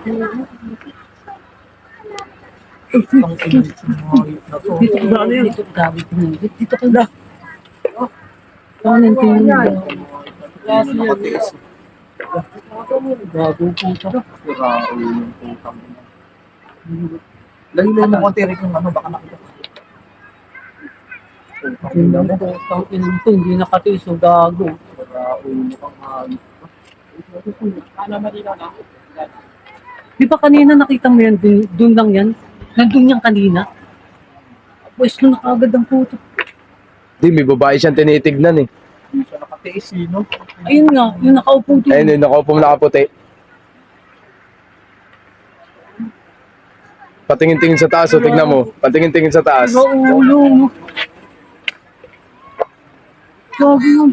Ang init na to. Dito gabi pinigit. Dito ka na. Kanin pinigit. Kasi nakatiis. Bago puta. Sira yung putang. Lahilan mo konti rin yung ano, baka nakita. Putang inang to, hindi nakatiis o gago. Sira yung pangayot. Ano malinaw na? Di ba kanina nakita mo yan, dun lang yan? Nandun yan kanina? Pwes na nakagad ang puto. Di, may babae siyang tinitignan eh. Hindi siya nakatiis eh, no? Ayun nga, yung nakaupo doon. Ayun, yung nakaupo nakaputi. Patingin-tingin sa taas, o tignan mo. Patingin-tingin sa taas. Sa ulo mo. Gabi yun.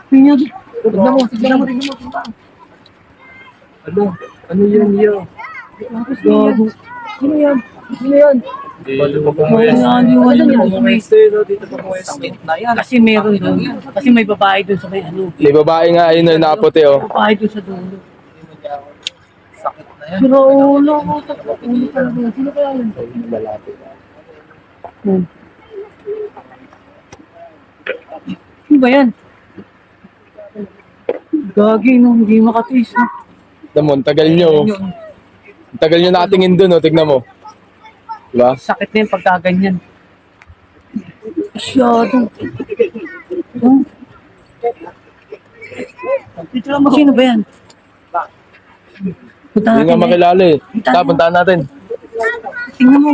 Tingnan mo. Tignan mo, tignan mo, tignan mo. Ano yan, yan? Gago. Sino yan? Sino yan? Sakit na yan. Kasi meron doon. Kasi may babae doon sa may ano. May babae nga, ayun yung nakaputi oh. Babae doon sa dulo. Sakit na yan. Sira ulo ko. Sino kaya yun? Ano ba yan? Gagi no, hindi makatiis no. Tignan mo, ang tagal nyo. Ang tagal nyo nakatingin dun oh, tignan mo. Diba? Sakit na yung pagkaganyan. Masyado. Sino ba yan? Punta Hindi nga natin makilala eh. Puntahan natin. Tingnan mo.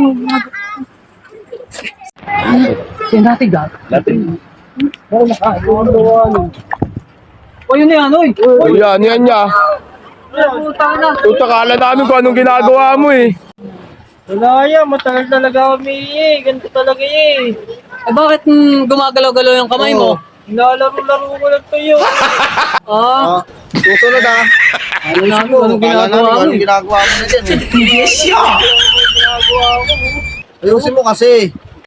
Tingnan natin gag. Natin. Pero nakaano. O yun na yan, oy. Oh, yan niya. Puta na. Puta, kala namin kung anong ginagawa mo eh. Wala yan, matagal talaga kami eh. Ganito talaga eh. Eh bakit gumagalaw-galaw yung kamay mo? Nilalaro-laro ko lang kayo. Susunod ah. Ano na anong ginagawa mo eh? Ginagawa mo na dyan eh. Ginagawa ko. Ayusin mo kasi.